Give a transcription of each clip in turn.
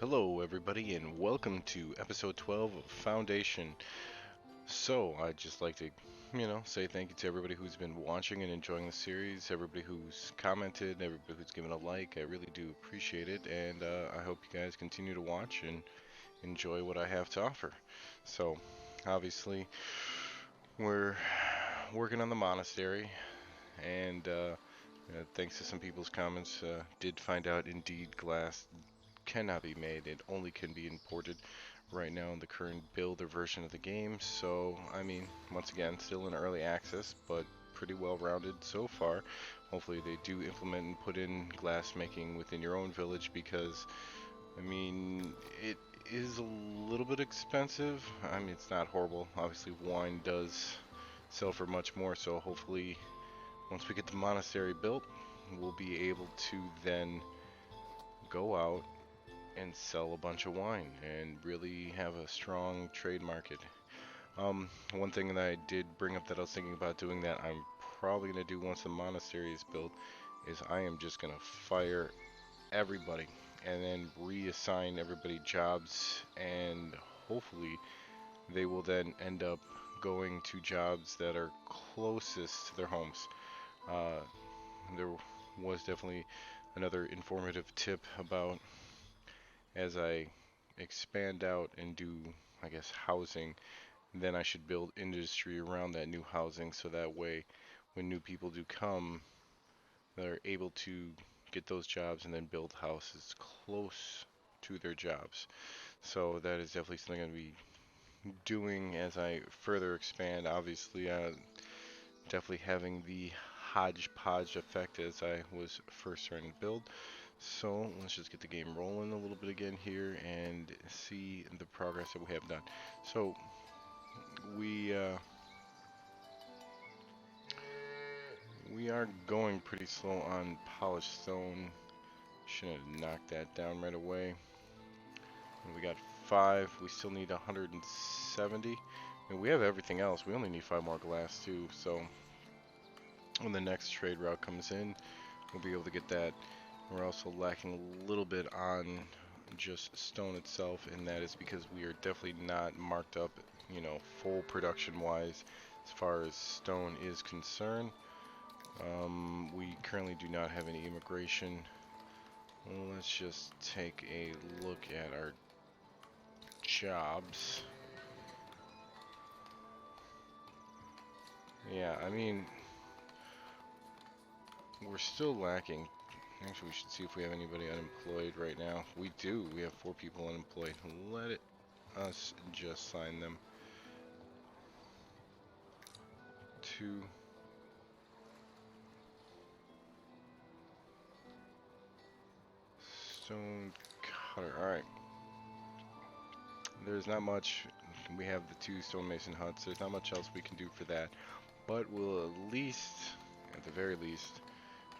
Hello, everybody, and welcome to episode 12 of Foundation. So, I'd just like to, say thank you to everybody who's been watching and enjoying the series, everybody who's commented, everybody who's given a like. I really do appreciate it, and I hope you guys continue to watch and enjoy what I have to offer. So, obviously, we're working on the monastery, and thanks to some people's comments, did find out indeed glass cannot be made. It only can be imported right now in the current build or version of the game. So, I mean, once again, still in early access, but pretty well rounded so far. Hopefully they do implement and put in glass making within your own village because, I mean, it is a little bit expensive. I mean, it's not horrible. Obviously, wine does sell for much more, so hopefully once we get the monastery built, we'll be able to then go out and sell a bunch of wine and really have a strong trade market. One thing that I did bring up that I was thinking about doing that I'm probably going to do once the monastery is built is I am just going to fire everybody and then reassign everybody jobs, and hopefully they will then end up going to jobs that are closest to their homes. Uh, there was definitely another informative tip about as I expand out and do, I guess, housing, then I should build industry around that new housing so that way when new people do come, they're able to get those jobs and then build houses close to their jobs. So that is definitely something I'm going to be doing as I further expand. Obviously, definitely having the hodgepodge effect as I was first starting to build. So let's just get the game rolling a little bit again here and see the progress that we have done. So we uh, we are going pretty slow on polished stone. Should have knocked that down right away. And we got 5. We still need 170. And we have everything else. We only need 5 more glass too. So when the next trade route comes in, we'll be able to get that. We're also lacking a little bit on just stone itself, and that is because we are definitely not marked up, full production wise as far as stone is concerned. We currently do not have any immigration. Well, let's just take a look at our jobs. Yeah, I mean, we're still lacking. Actually, we should see if we have anybody unemployed right now. We do. We have 4 people unemployed. Let us just sign them to stone cutter. Alright. There's not much. We have the 2 stonemason huts. There's not much else we can do for that. But we'll at least, at the very least,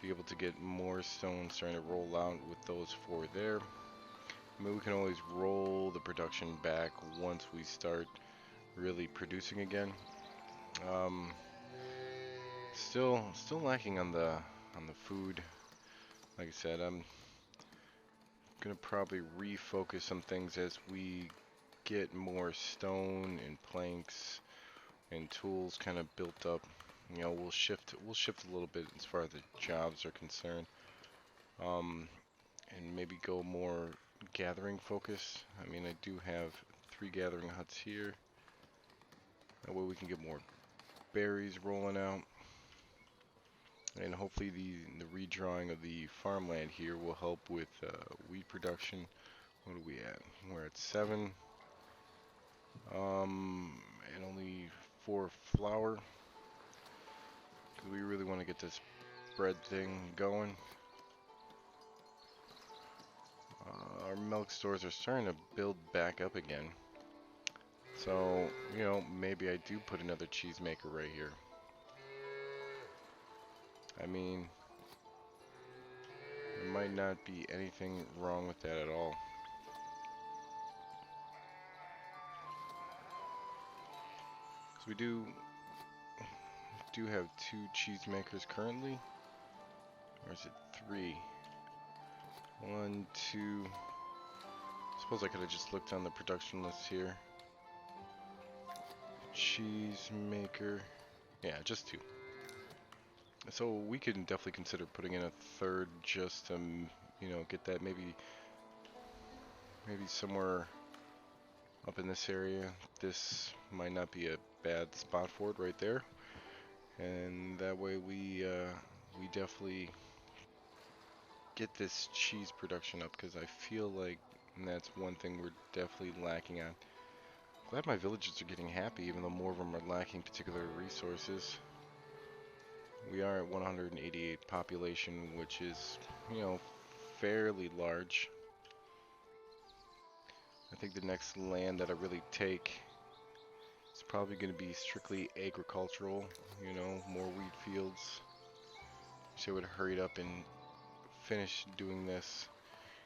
be able to get more stone starting to roll out with those 4 there. I mean, we can always roll the production back once we start really producing again. Um, still lacking on the food. Like I said, I'm gonna probably refocus some things as we get more stone and planks and tools kind of built up. We'll shift a little bit as far as the jobs are concerned. And maybe go more gathering focus. I mean, I do have 3 gathering huts here. That way we can get more berries rolling out. And hopefully the redrawing of the farmland here will help with wheat production. What are we at? We're at 7. And only 4 flour. Because we really want to get this bread thing going. Our milk stores are starting to build back up again. So, maybe I do put another cheesemaker right here. I mean, there might not be anything wrong with that at all. Because we do have 2 cheesemakers currently. Or is it 3? 1, 2. Suppose I could have just looked on the production list here. Cheese maker. Yeah, just 2. So we can definitely consider putting in a 3rd just to, get that maybe somewhere up in this area. This might not be a bad spot for it right there. And that way we definitely get this cheese production up, because I feel like that's one thing we're definitely lacking on. Glad my villagers are getting happy, even though more of them are lacking particular resources. We are at 188 population, which is, fairly large. I think the next land that I really take is probably going to be strictly agricultural, more wheat fields. So I would hurry up and finish doing this,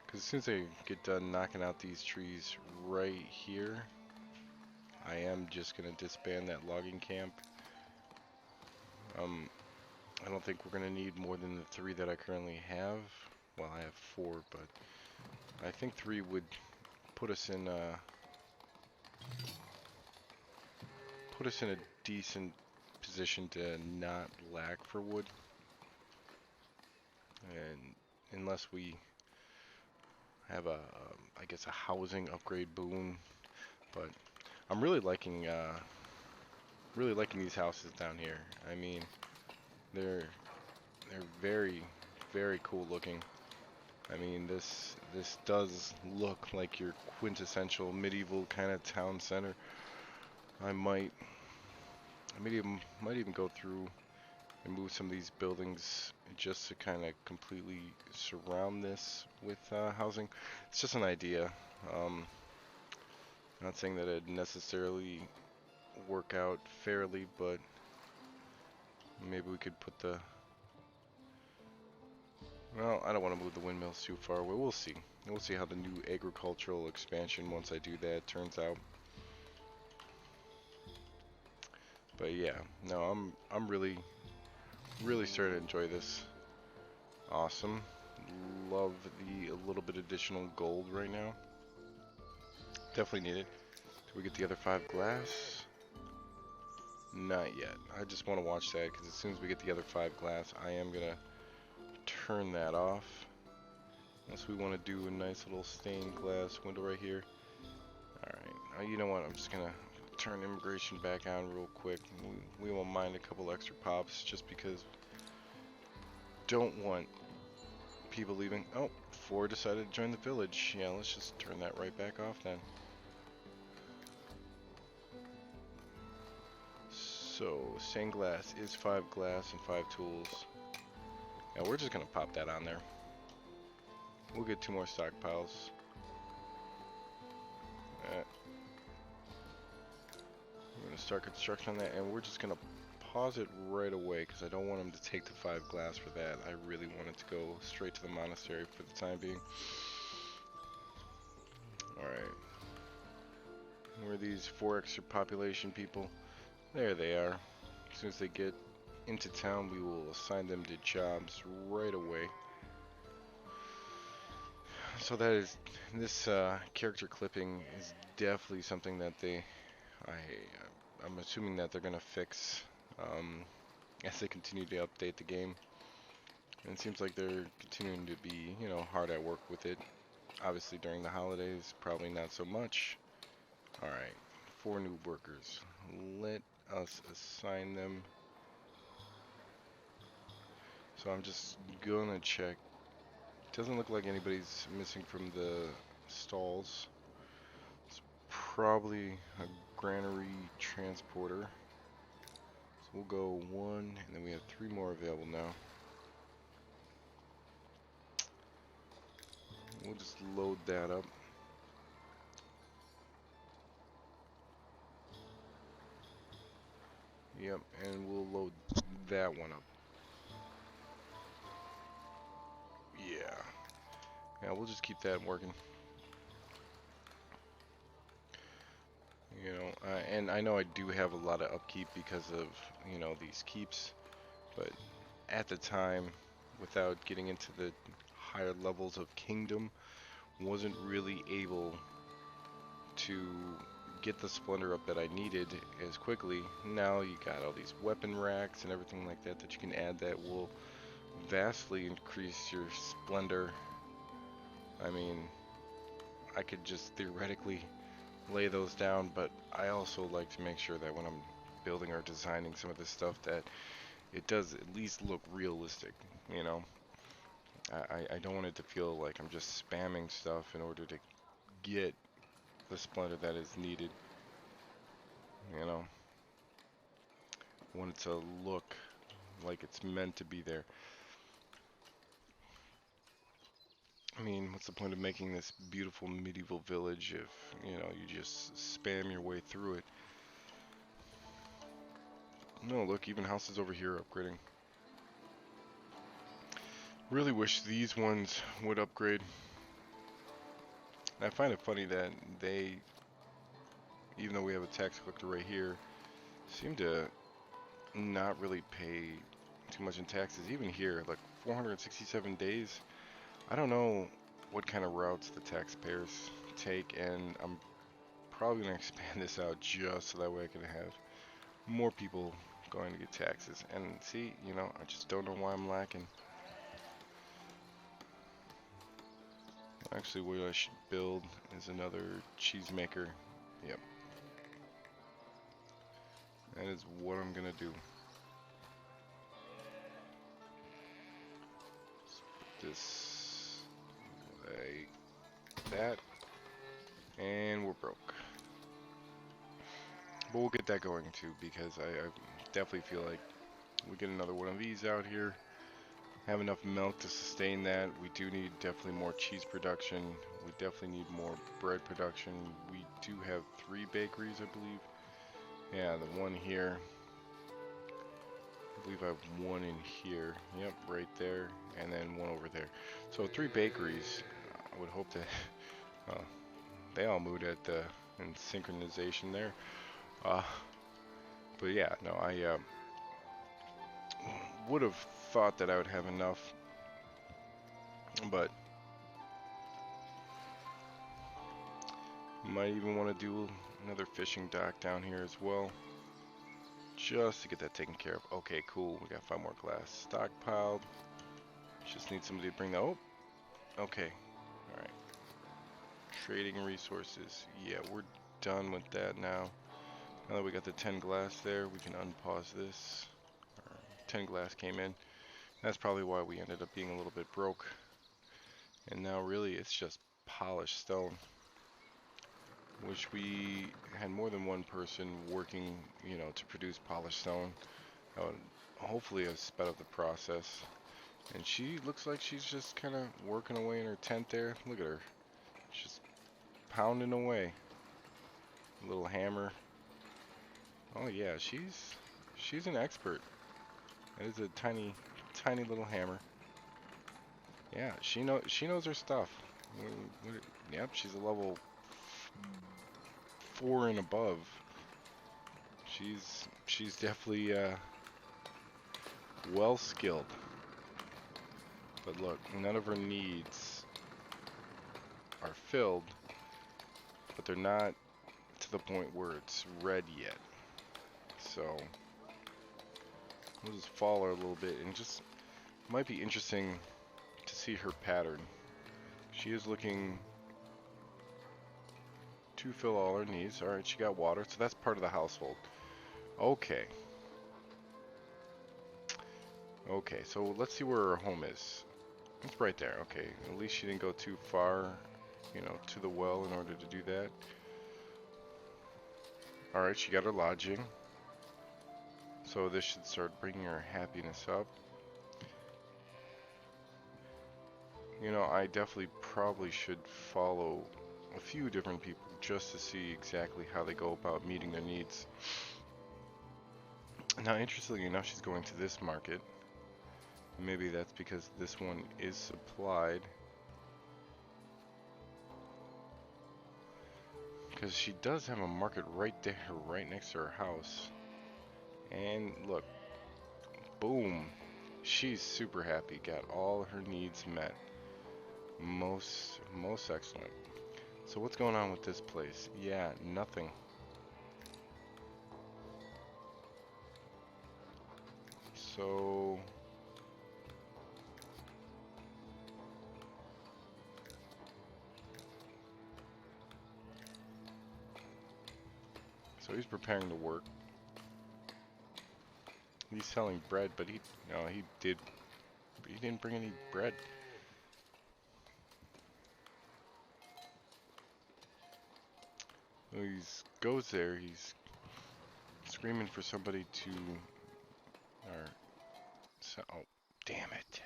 because as soon as I get done knocking out these trees right here, I am just going to disband that logging camp. I don't think we're going to need more than the 3 that I currently have. Well, I have 4, but I think 3 would put us in a decent position to not lack for wood. And unless we have I guess a housing upgrade boon, but I'm really liking these houses down here. I mean, they're very, very cool looking. I mean, this does look like your quintessential medieval kind of town center. I might even go through and move some of these buildings just to kind of completely surround this with housing. It's just an idea. Not saying that it'd necessarily work out fairly, but maybe we could put the... Well, I don't want to move the windmills too far away. We'll see. We'll see how the new agricultural expansion, once I do that, turns out. But yeah, no, I'm really starting to enjoy this. Awesome. Love the a little bit additional gold right now. Definitely need it. Do we get the other 5 glass? Not yet. I just want to watch that, because as soon as we get the other 5 glass, I am gonna turn that off. Unless we want to do a nice little stained glass window right here. Alright, you know what, I'm just gonna turn immigration back on real quick. We won't mind a couple extra pops, just because don't want people leaving. Oh, 4 decided to join the village. Yeah, let's just turn that right back off then. So, stained glass is 5 glass and 5 tools. Yeah, we're just gonna pop that on there. We'll get 2 more stockpiles. We're gonna start construction on that, and we're just gonna pause it right away, because I don't want them to take the 5 glass for that. I really want it to go straight to the monastery for the time being. Alright. Where are these 4 extra population people? There they are. As soon as they get into town, we will assign them to jobs right away. So that is, this character clipping is definitely something that I'm assuming that they're gonna fix as they continue to update the game. And it seems like they're continuing to be, hard at work with it. Obviously during the holidays, probably not so much. Alright, 4 new workers. Let us assign them. So I'm just gonna check. Doesn't look like anybody's missing from the stalls. It's probably a granary transporter. So we'll go 1, and then we have 3 more available now. We'll just load that up. Yep, and we'll load that one up. Yeah, we'll just keep that working. And I know I do have a lot of upkeep because of, these keeps, but at the time, without getting into the higher levels of kingdom, wasn't really able to get the splendor up that I needed as quickly. Now you got all these weapon racks and everything like that that you can add that will vastly increase your splendor. I mean, I could just theoretically lay those down, but I also like to make sure that when I'm building or designing some of this stuff that it does at least look realistic, you know? I don't want it to feel like I'm just spamming stuff in order to get the splendor that is needed, you know? I want it to look like it's meant to be there. I mean, what's the point of making this beautiful medieval village if, you know, you just spam your way through it? No, look, even houses over here are upgrading. Really wish these ones would upgrade. I find it funny that they, even though we have a tax collector right here, seem to not really pay too much in taxes. Even here, like 467 days. I don't know what kind of routes the taxpayers take, and I'm probably going to expand this out just so that way I can have more people going to get taxes. And see, you know, I just don't know why I'm lacking. Actually, what I should build is another cheesemaker. Yep. That is what I'm gonna do. Let's put this like that. And we're broke. But we'll get that going too, because I definitely feel like we get another one of these out here. Have enough milk to sustain that. We do need definitely more cheese production. We definitely need more bread production. We do have 3 bakeries, I believe. Yeah, the one here. I believe I have one in here. Yep, right there. And then one over there. So 3 bakeries. I would hope that they all moved at in synchronization there. But yeah, no, I would have thought that I would have enough, but might even want to do another fishing dock down here as well, just to get that taken care of. Okay, cool. We got 5 more glass stockpiled. Just need somebody to bring that. Oh, okay. All right. Trading resources. Yeah, we're done with that now. Now that we got the 10 glass there, we can unpause this. 10 glass came in. That's probably why we ended up being a little bit broke. And now really it's just polished stone, which we had more than one person working, you know, to produce polished stone. That would hopefully have sped up the process. And she looks like she's just kind of working away in her tent there. Look at her. Just pounding away. Little hammer. Oh yeah, she's an expert. That is a tiny little hammer. Yeah, she knows her stuff. Yep, she's a level 4 and above. She's definitely well skilled. But look, none of her needs are filled, but they're not to the point where it's red yet. So we'll just follow her a little bit, and just might be interesting to see her pattern. She is looking to fill all her needs. Alright, she got water, so that's part of the household. Okay. Okay, so let's see where her home is. It's right there. Okay, at least she didn't go too far, you know, to the well in order to do that. Alright, she got her lodging. So this should start bringing her happiness up. You know, I definitely probably should follow a few different people just to see exactly how they go about meeting their needs. Now, interestingly enough, she's going to this market. Maybe that's because this one is supplied. Because she does have a market right there, right next to her house. And look, boom, she's super happy, got all her needs met. Most excellent. So what's going on with this place? Yeah, nothing. So he's preparing to work. He's selling bread, but he didn't bring any bread. When he goes there, he's screaming for somebody to, or, so, oh, damn it.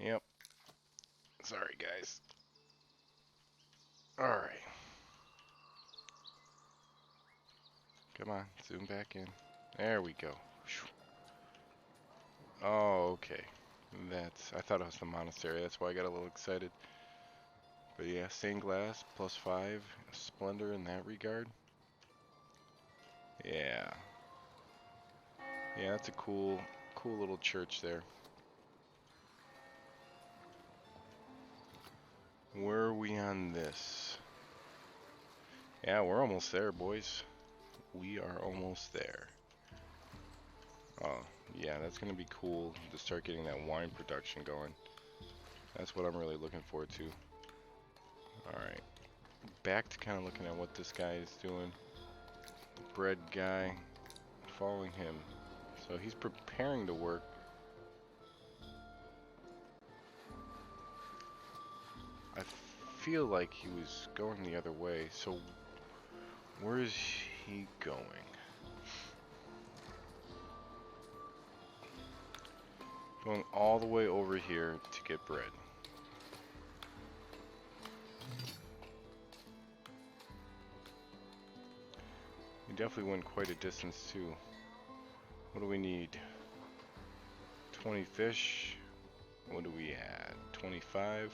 Yep. Sorry, guys. Alright. Come on, zoom back in. There we go. Oh, okay. I thought it was the monastery, that's why I got a little excited. But yeah, stained glass, +5, splendor in that regard. Yeah. Yeah, that's a cool little church there. Where are we on this? Yeah, we're almost there, boys. We are almost there. Oh, yeah, that's gonna be cool to start getting that wine production going. That's what I'm really looking forward to. Alright. Back to kind of looking at what this guy is doing. Bread guy. Following him. So he's preparing to work. I feel like he was going the other way. So where is he going? Going all the way over here to get bread. We definitely went quite a distance too. What do we need? 20 fish. What do we add? 25.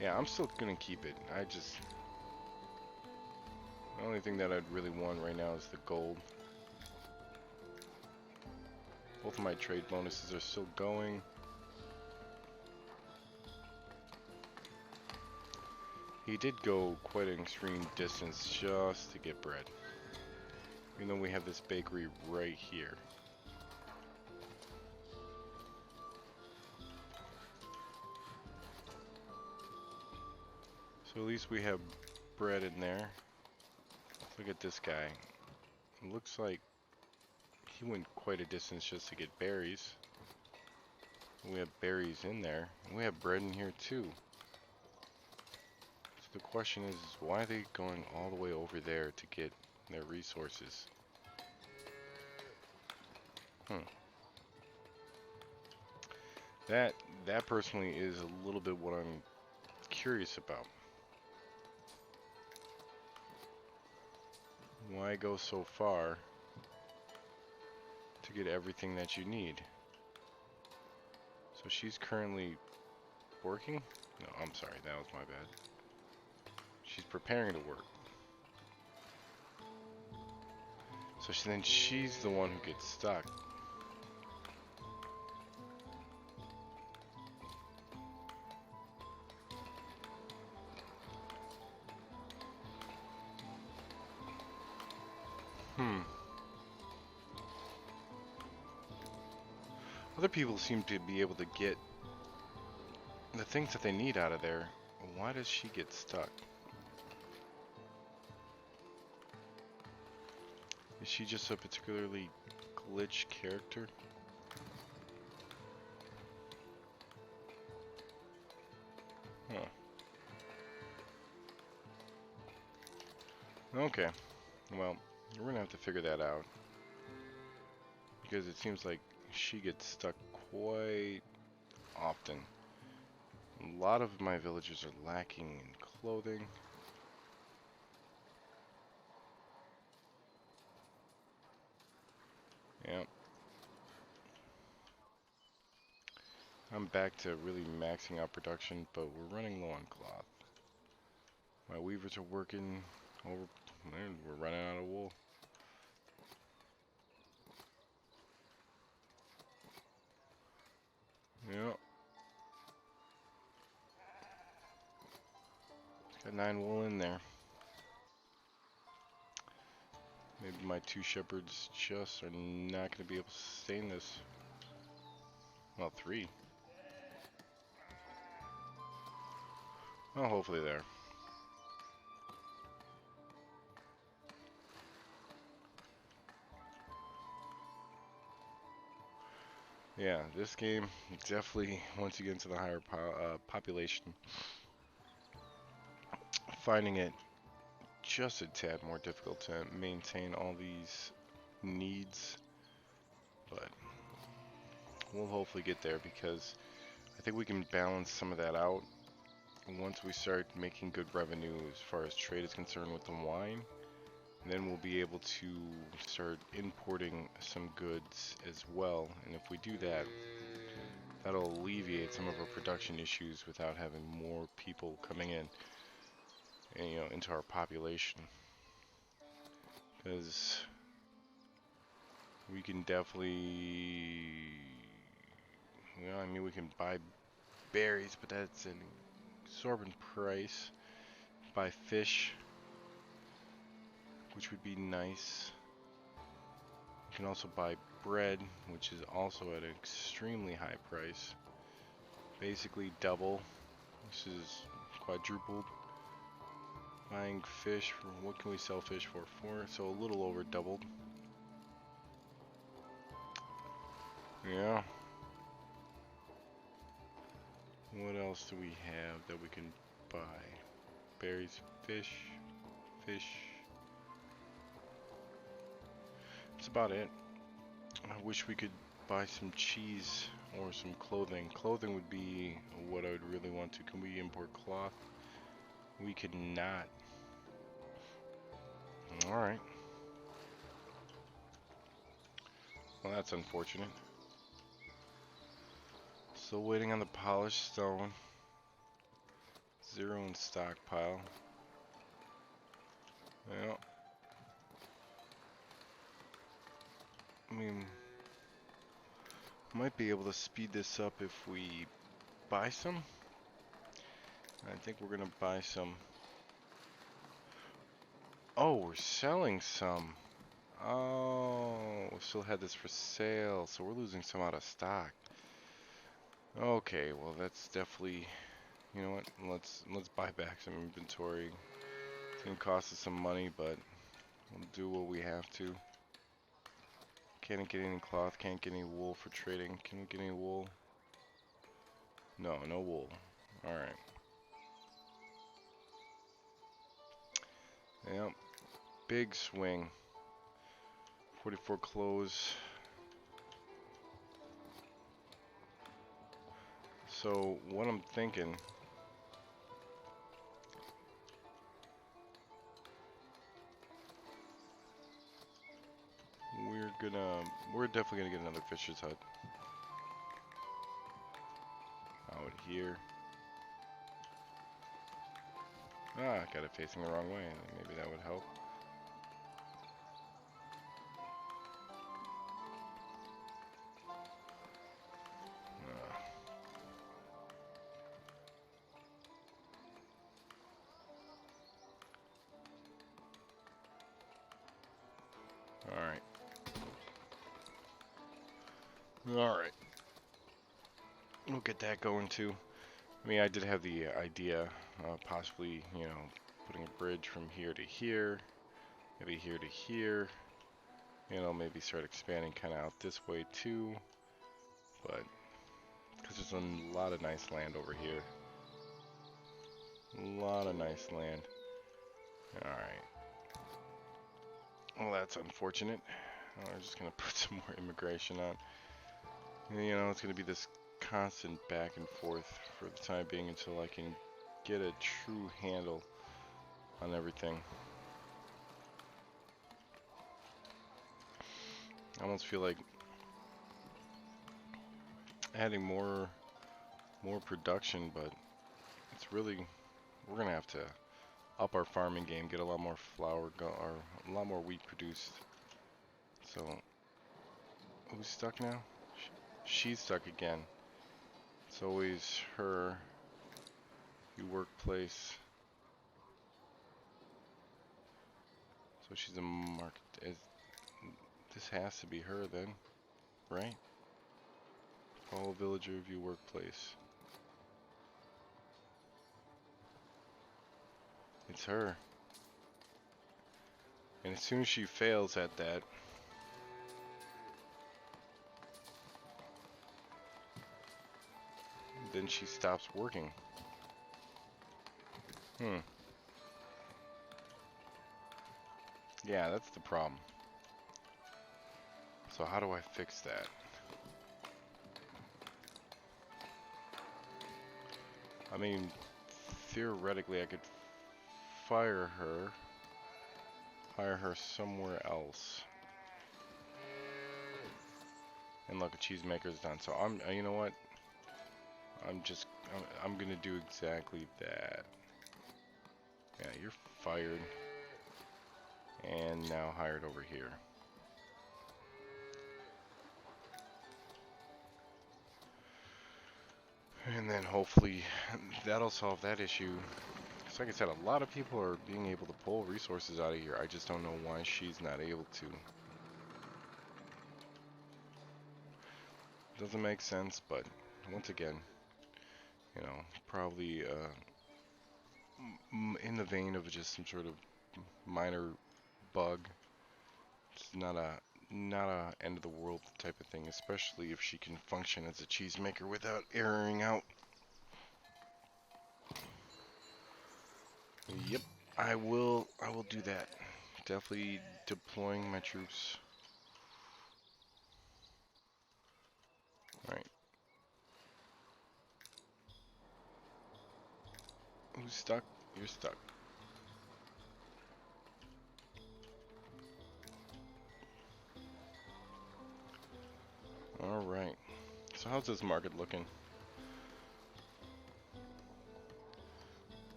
Yeah, I'm still gonna keep it. The only thing that I'd really want right now is the gold. Both of my trade bonuses are still going. He did go quite an extreme distance just to get bread. Even though we have this bakery right here. So at least we have bread in there. Look at this guy. It looks like he went quite a distance just to get berries. We have berries in there. We have bread in here too. So the question is, why are they going all the way over there to get their resources? That personally is a little bit what I'm curious about. Why go so far to get everything that you need? So she's currently working? No, I'm sorry, that was my bad. She's preparing to work. So then she's the one who gets stuck. Other people seem to be able to get the things that they need out of there. Why does she get stuck? Is she just a particularly glitch character? Huh. Okay. Well, we're gonna have to figure that out. Because it seems like she gets stuck quite often. A lot of my villagers are lacking in clothing. Yep. I'm back to really maxing out production, but we're running low on cloth. My weavers are working over, we're running out of wool. Got 9 wool in there. Maybe my 2 shepherds just are not going to be able to sustain this. Well, 3. Well, hopefully there. Yeah, this game definitely, once you get into the higher population, finding it just a tad more difficult to maintain all these needs, but we'll hopefully get there because I think we can balance some of that out once we start making good revenue as far as trade is concerned with the wine. Then we'll be able to start importing some goods as well, and if we do that, that'll alleviate some of our production issues without having more people coming in, and, you know, into our population. Because we can definitely, well, I mean, we can buy berries, but that's an exorbitant price. Buy fish, which would be nice. You can also buy bread, which is also at an extremely high price. Basically double. This is quadrupled. Buying fish, for what can we sell fish for? 4, so a little over doubled. Yeah. What else do we have that we can buy? Berries, fish. That's about it. I wish we could buy some cheese or some clothing. Clothing would be what I would really want to. Can we import cloth? We could not. Alright. Well, that's unfortunate. Still waiting on the polished stone. 0 in stockpile. Yeah. I mean, might be able to speed this up if we buy some. I think we're gonna buy some. Oh, we're selling some. Oh, we still had this for sale, so we're losing some out of stock. Okay, well that's definitely, you know what? Let's buy back some inventory. It's gonna cost us some money, but we'll do what we have to. Can't get any cloth, can't get any wool for trading. Can we get any wool? No, no wool. Alright. Yep. Big swing. 44 clothes. So, what I'm thinking... We're definitely gonna get another fisher's hut. Out here. Ah, got it facing the wrong way. Maybe that would help. Alright. Alright. We'll get that going too. I mean, I did have the idea of possibly, you know, putting a bridge from here to here, maybe here to here. You know, maybe start expanding kind of out this way too. But, because there's a lot of nice land over here. A lot of nice land. Alright. Well, that's unfortunate. I'm just going to put some more immigration on. You know, it's going to be this constant back and forth for the time being until I can get a true handle on everything. I almost feel like adding more production, but it's really, we're going to have to up our farming game, get a lot more flour or a lot more wheat produced. So, who's stuck now? She's stuck again. It's always her. You workplace. So she's a market. This has to be her then, right? Follow villager view workplace. It's her. And as soon as she fails at that, then she stops working. Yeah, that's the problem. So how do I fix that? I mean, theoretically I could hire her somewhere else. And look, a cheesemaker's done. So you know what? I'm gonna do exactly that. Yeah, you're fired. And now hired over here. And then hopefully that'll solve that issue. Because like I said, a lot of people are being able to pull resources out of here. I just don't know why she's not able to. Doesn't make sense, but once again, you know, probably in the vein of just some sort of minor bug. It's not a end of the world type of thing, especially if she can function as a cheesemaker without erroring out. Yep, I will do that. Definitely deploying my troops. Alright. Who's stuck? You're stuck. Alright. So how's this market looking?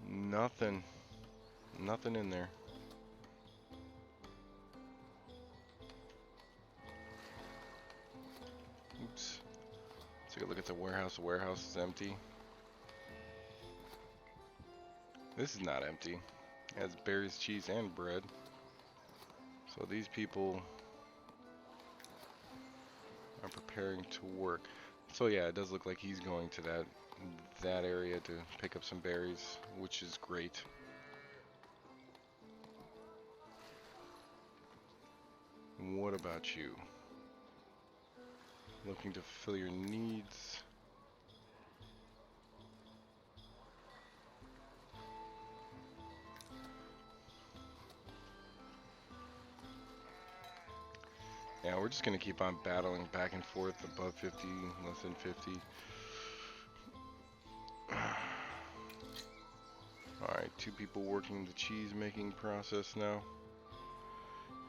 Nothing. Nothing in there. Oops. Let's take a look at the warehouse. The warehouse is empty. This is not empty. It has berries, cheese, and bread. So these people are preparing to work. So yeah, it does look like he's going to that area to pick up some berries, which is great. What about you? Looking to fill your needs. Yeah, we're just gonna keep on battling back and forth, above 50, less than 50. Alright, 2 people working the cheese making process now.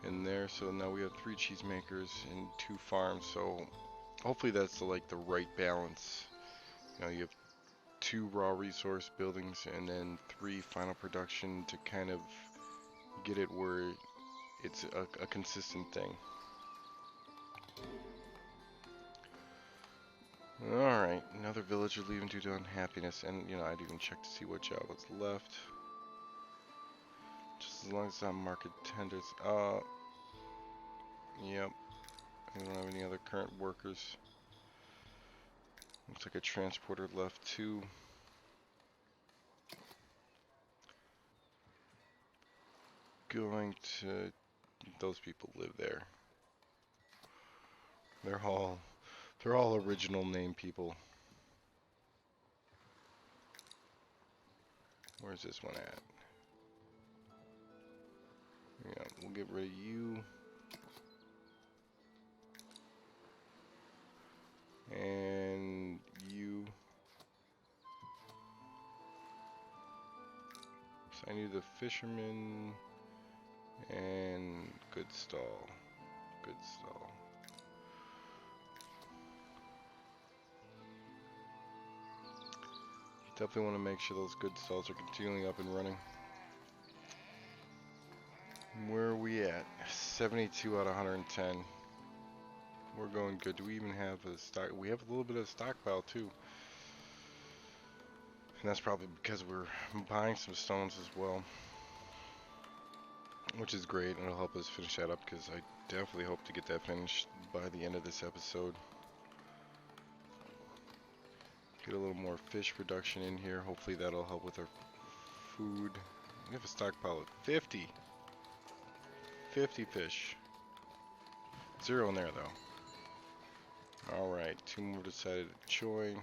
In there, so now we have 3 cheesemakers and 2 farms, so hopefully that's like the right balance. You know, you have 2 raw resource buildings and then 3 final production to kind of get it where it's a consistent thing. Alright, another villager leaving due to unhappiness, and you know, I'd even check to see what job was left. Just as long as that market tenders. Yep. I don't have any other current workers. Looks like a transporter left too. Going to... those people live there. They're all original name people. Where's this one at? Yeah, we'll get rid of you. And you. So I need the fisherman and good stall. Good stall. Definitely want to make sure those good stalls are continually up and running. Where are we at? 72 out of 110. We're going good. Do we even have a stock? We have a little bit of stockpile too. And that's probably because we're buying some stones as well. which is great, and it'll help us finish that up because I definitely hope to get that finished by the end of this episode. Get a little more fish production in here. Hopefully that'll help with our food. We have a stockpile of 50 fish. 0 in there though. Alright, 2 more decided to join.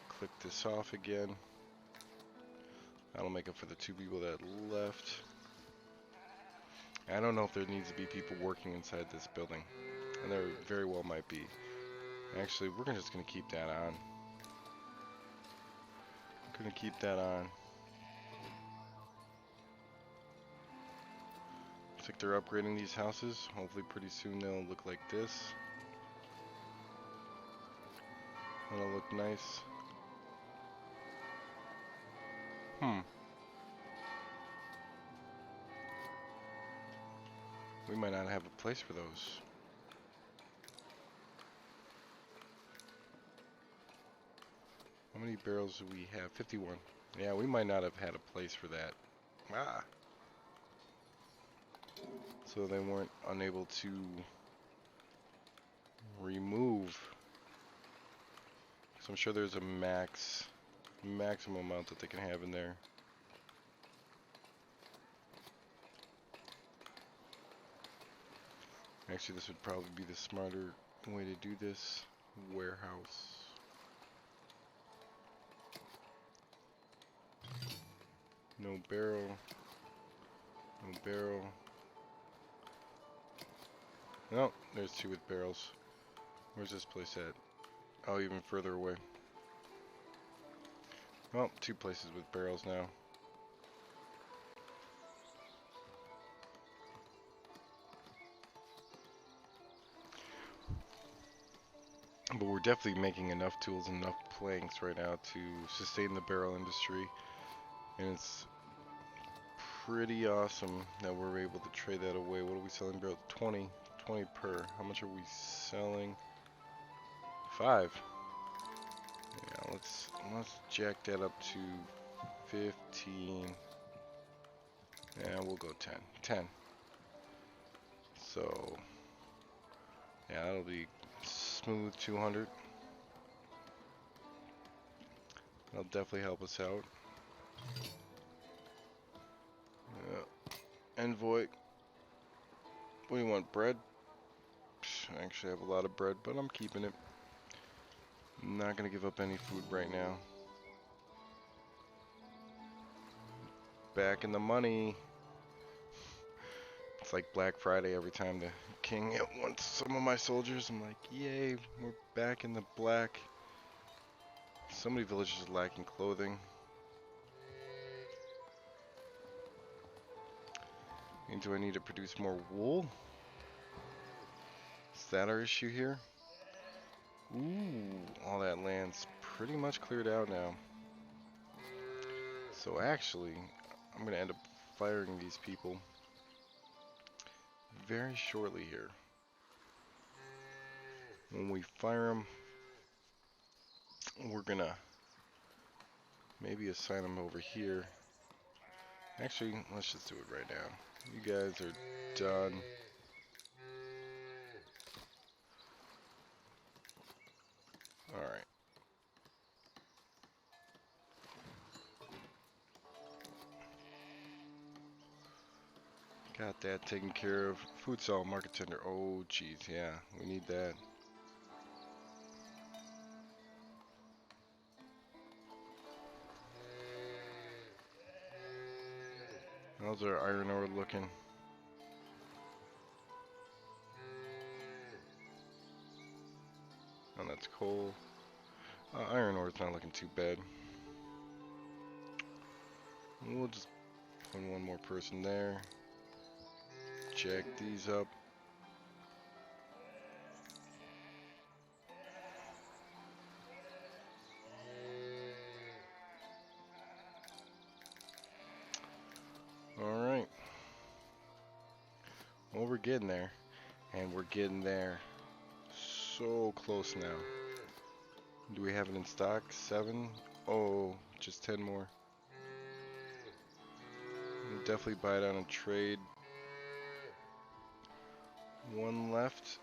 Click this off again. That'll make up for the 2 people that left. I don't know if there needs to be people working inside this building, and there very well might be. Actually, we're just gonna keep that on. Gonna keep that on. Looks like they're upgrading these houses. Hopefully pretty soon they'll look like this. That'll look nice. We might not have a place for those. How many barrels do we have? 51. Yeah, we might not have had a place for that. Ah. So they weren't unable to remove. So I'm sure there's a maximum amount that they can have in there. Actually, this would probably be the smarter way to do this. Warehouse. No barrel. No barrel. No, there's 2 with barrels. Where's this place at? Oh, even further away. Well, 2 places with barrels now. But we're definitely making enough tools and enough planks right now to sustain the barrel industry. And it's pretty awesome that we're able to trade that away. What are we selling barrels? 20 per. How much are we selling? 5. Yeah, let's jack that up to 15. Yeah, we'll go 10. So yeah, that'll be smooth 200. That'll definitely help us out. Envoy. What do you want? Bread? I actually have a lot of bread, but I'm keeping it. I'm not gonna give up any food right now. Back in the money. It's like Black Friday every time the king wants some of my soldiers. I'm like, yay, we're back in the black. So many villages are lacking clothing. And do I need to produce more wool? Is that our issue here? Ooh, all that land's pretty much cleared out now. So actually, I'm gonna end up firing these people very shortly here. When we fire them, we're gonna maybe assign them over here. Actually, let's just do it right now. You guys are done. Alright. Got that taken care of. Food stall, market tender. Oh, geez, yeah, we need that. How's our iron ore looking? Oh, that's coal. Iron ore is not looking too bad. We'll just put 1 more person there. Jack these up. Alright. Well, we're getting there. And we're getting there. So close now. Do we have it in stock? 7? Oh, just 10 more. definitely buy it on a trade. One left.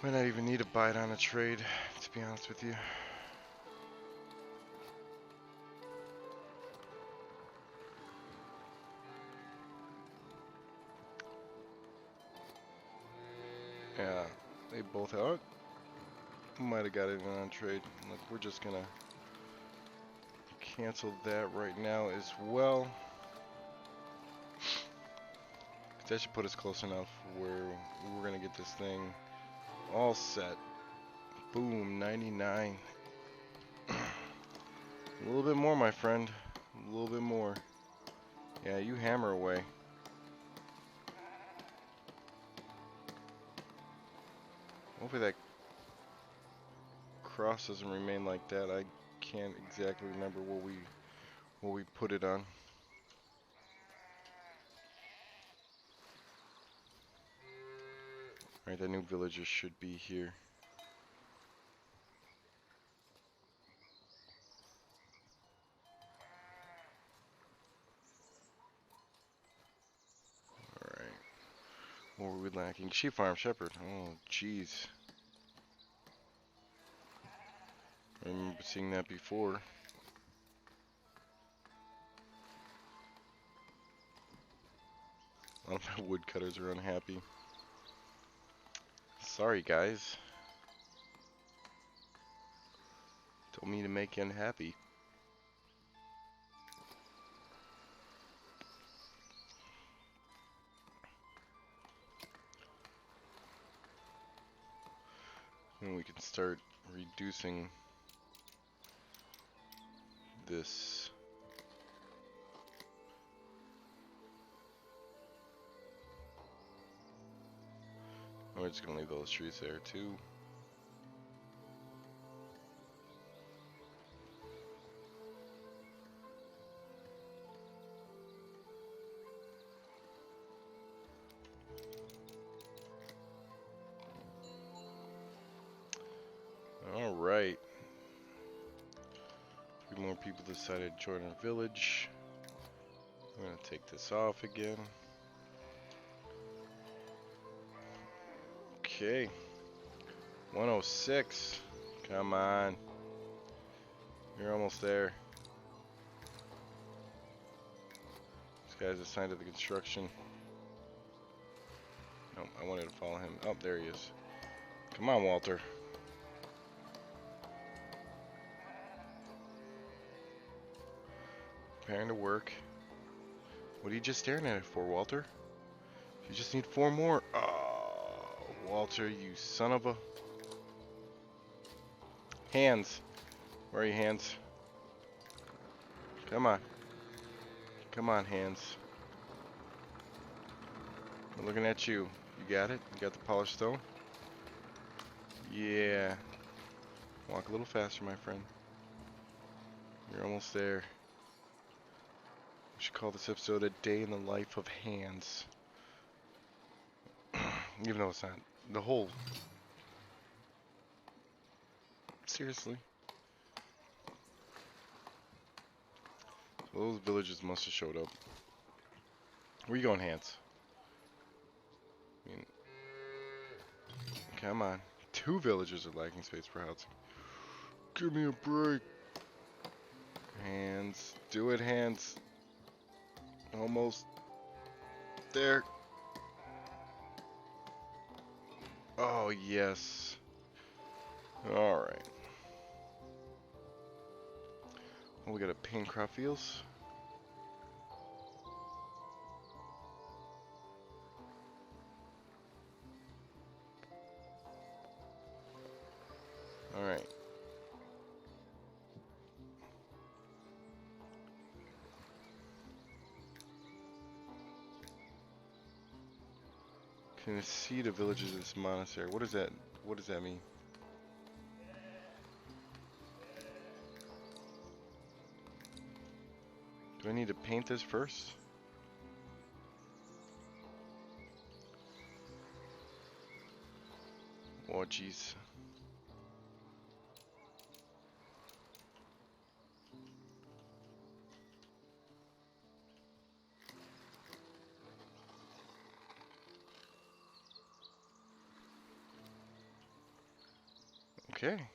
Might not even need to buy it on a trade, to be honest with you. Yeah, they both out. Might have got it on trade. Look, we're just gonna cancel that right now as well. 'Cause that should put us close enough where we're gonna get this thing all set. Boom, 99. A little bit more, my friend. A little bit more. Yeah, you hammer away. Hopefully that cross doesn't remain like that. I can't exactly remember what we put it on. Alright, that new villager should be here. Alright. What were we lacking? Sheep farm shepherd. Oh, jeez. I remember seeing that before. A lot of my woodcutters are unhappy. Sorry, guys. Don't mean to make you unhappy. And we can start reducing this. We're just gonna leave those trees there too. Alright. 3 more people decided to join our village. I'm gonna take this off again. Okay. 106. Come on. You're almost there. This guy's assigned to the construction. No, I wanted to follow him. Oh, there he is. Come on, Walter. Preparing to work. What are you just staring at it for, Walter? You just need 4 more. Oh, Walter, you son of a... Hands. Where are your hands? Come on. Come on, hands. We're looking at you. You got it? You got the polished stone? Yeah. Walk a little faster, my friend. You're almost there. We should call this episode A Day in the Life of Hands. Even though it's not the whole. Seriously. So those villagers must have showed up. Where you going, Hands? I mean, come on. 2 villagers are lacking space for housing. Give me a break. Hands. Do it, Hands. Almost there. Oh, yes. Alright. Oh, we got a paint crop fields. Alright. Can see the villages of this monastery. What is that? What does that mean? Do I need to paint this first? Oh, jeez. Okay.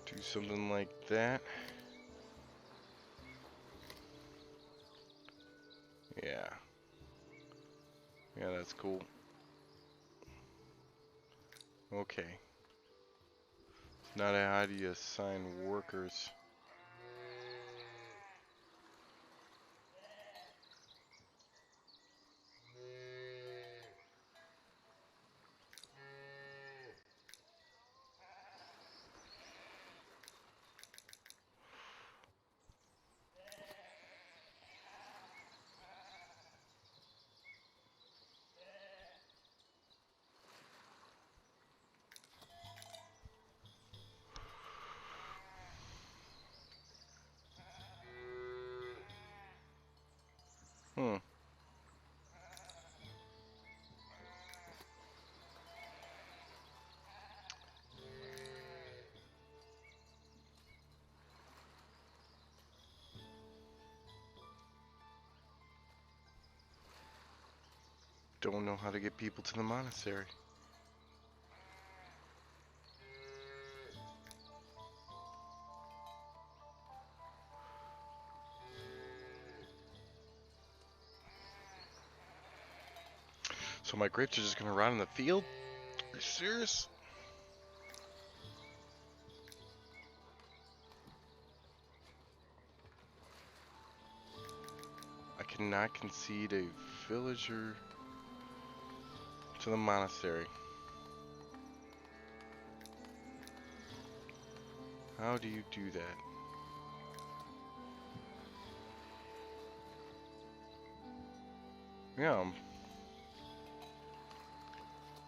Do something like that. Yeah. Yeah, that's cool. Okay. Now how do you assign workers? Hmm. Don't know how to get people to the monastery. So my grapes are just gonna rot in the field? Are you serious? I cannot concede a villager to the monastery. How do you do that? Yeah, I'm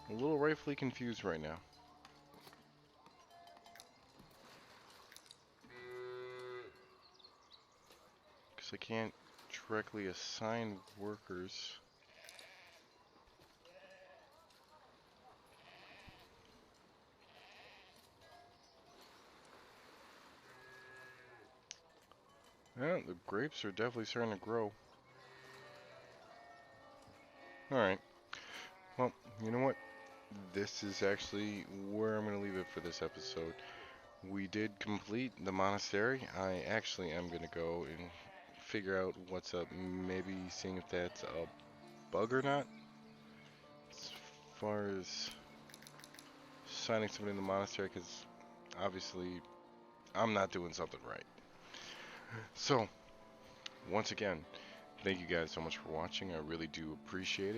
a little rightfully confused right now. Because I can't directly assign workers. Yeah, the grapes are definitely starting to grow. Alright. Well, you know what? This is actually where I'm going to leave it for this episode. We did complete the monastery. I actually am going to go and figure out what's up. Maybe seeing if that's a bug or not. As far as signing somebody in the monastery, because obviously I'm not doing something right. So, once again, thank you guys so much for watching. I really do appreciate it.